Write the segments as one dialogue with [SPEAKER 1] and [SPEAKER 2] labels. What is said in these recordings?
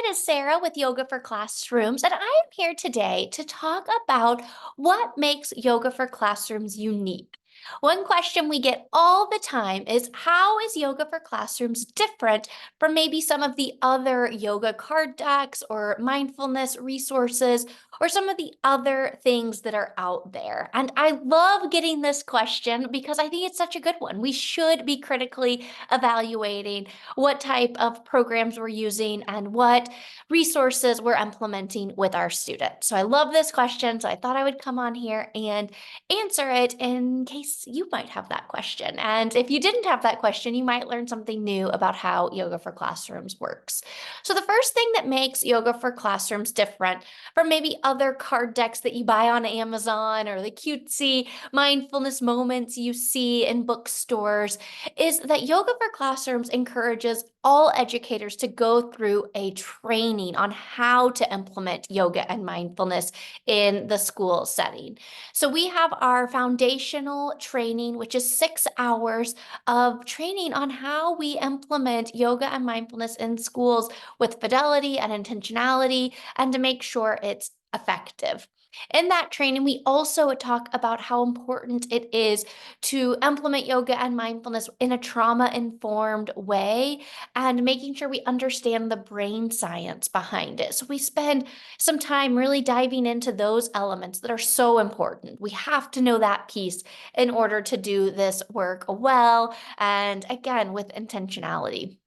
[SPEAKER 1] it is Sarah with Yoga for Classrooms, and I am here today to talk about what makes Yoga for Classrooms unique. One question we get all the time is, how is Yoga for Classrooms different from maybe some of the other yoga card decks or mindfulness resources or some of the other things that are out there? And I love getting this question because I think it's such a good one. We should be critically evaluating what type of programs we're using and what resources we're implementing with our students. So I love this question. So I thought I would come on here and answer it in case you might have that question. And if you didn't have that question, you might learn something new about how Yoga for Classrooms works. So the first thing that makes Yoga for Classrooms different from maybe other card decks that you buy on Amazon or the cutesy mindfulness moments you see in bookstores is that Yoga for Classrooms encourages all educators to go through a training on how to implement yoga and mindfulness in the school setting. So we have our foundational training, which is 6 hours of training on how we implement yoga and mindfulness in schools with fidelity and intentionality and to make sure it's effective. In that training, we also talk about how important it is to implement yoga and mindfulness in a trauma-informed way and making sure we understand the brain science behind it. So we spend some time really diving into those elements that are so important. We have to know that piece in order to do this work well and again with intentionality.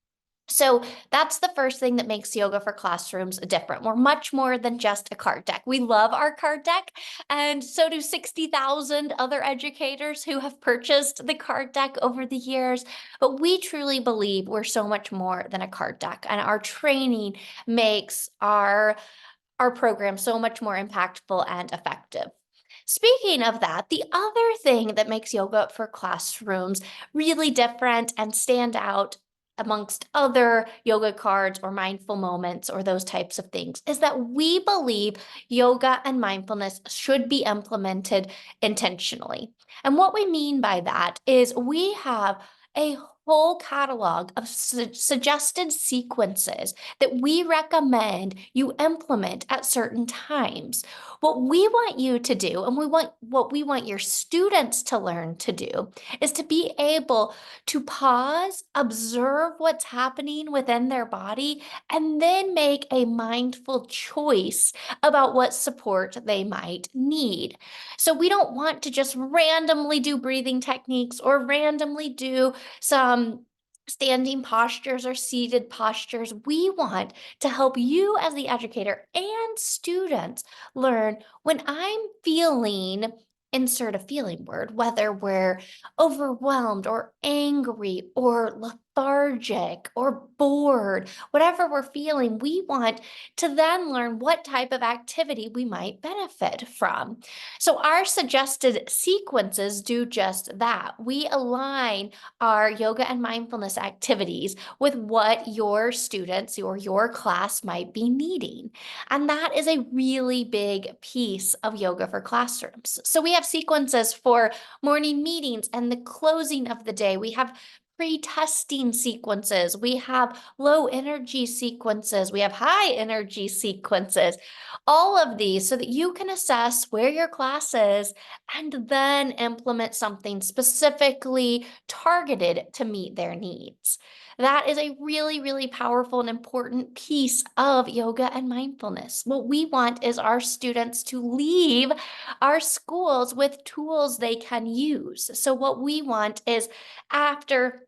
[SPEAKER 1] So that's the first thing that makes Yoga for Classrooms different. We're much more than just a card deck. We love our card deck, and so do 60,000 other educators who have purchased the card deck over the years. But we truly believe we're so much more than a card deck, and our training makes our program so much more impactful and effective. Speaking of that, the other thing that makes Yoga for Classrooms really different and stand out amongst other yoga cards or mindful moments or those types of things is that we believe yoga and mindfulness should be implemented intentionally. And what we mean by that is we have a whole catalog of suggested sequences that we recommend you implement at certain times. What we want you to do, and what we want your students to learn to do, is to be able to pause, observe what's happening within their body, and then make a mindful choice about what support they might need. So we don't want to just randomly do breathing techniques or randomly do some standing postures or seated postures. We want to help you as the educator and students learn when I'm feeling, insert a feeling word, whether we're overwhelmed or angry or lethargic or bored, whatever we're feeling, we want to then learn what type of activity we might benefit from. So our suggested sequences do just that. We align our yoga and mindfulness activities with what your students or your class might be needing. And that is a really big piece of Yoga for Classrooms. So we have sequences for morning meetings and the closing of the day. We have pre-testing sequences. We have low energy sequences. We have high energy sequences. All of these so that you can assess where your class is and then implement something specifically targeted to meet their needs. That is a really, really powerful and important piece of yoga and mindfulness. What we want is our students to leave our schools with tools they can use. So what we want is after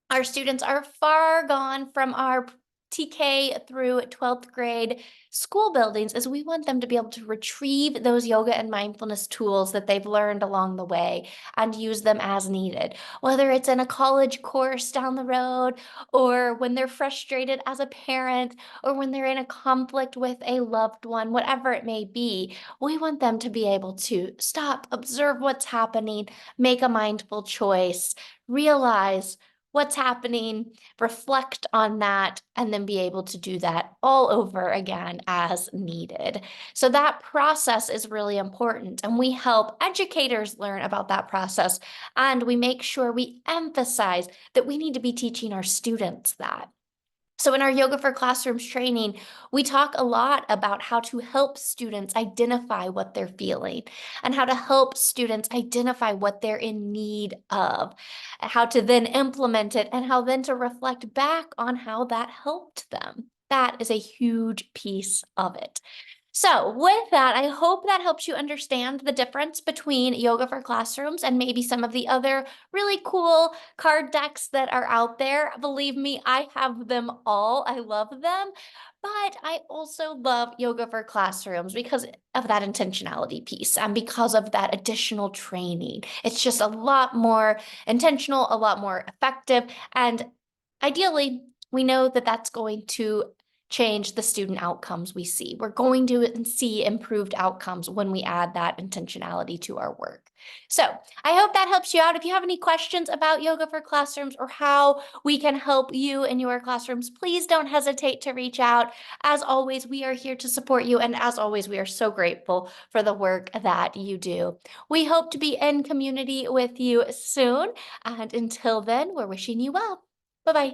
[SPEAKER 1] our students are far gone from our TK through 12th grade school buildings is we want them to be able to retrieve those yoga and mindfulness tools that they've learned along the way and use them as needed, whether it's in a college course down the road or when they're frustrated as a parent or when they're in a conflict with a loved one, whatever it may be. We want them to be able to stop, observe what's happening, make a mindful choice, realize what's happening, reflect on that, and then be able to do that all over again as needed. So that process is really important, and we help educators learn about that process, and we make sure we emphasize that we need to be teaching our students that. So, in our Yoga for Classrooms training, we talk a lot about how to help students identify what they're feeling and how to help students identify what they're in need of, how to then implement it, and how then to reflect back on how that helped them. That is a huge piece of it. So, with that, I hope that helps you understand the difference between Yoga for Classrooms and maybe some of the other really cool card decks that are out there. Believe me, I have them all. I love them. But I also love Yoga for Classrooms because of that intentionality piece and because of that additional training. It's just a lot more intentional, a lot more effective. And ideally, we know that that's going to change the student outcomes we see. We're going to see improved outcomes when we add that intentionality to our work. So I hope that helps you out. If you have any questions about Yoga for Classrooms or how we can help you in your classrooms, please don't hesitate to reach out. As always, we are here to support you. And as always, we are so grateful for the work that you do. We hope to be in community with you soon. And until then, we're wishing you well. Bye-bye.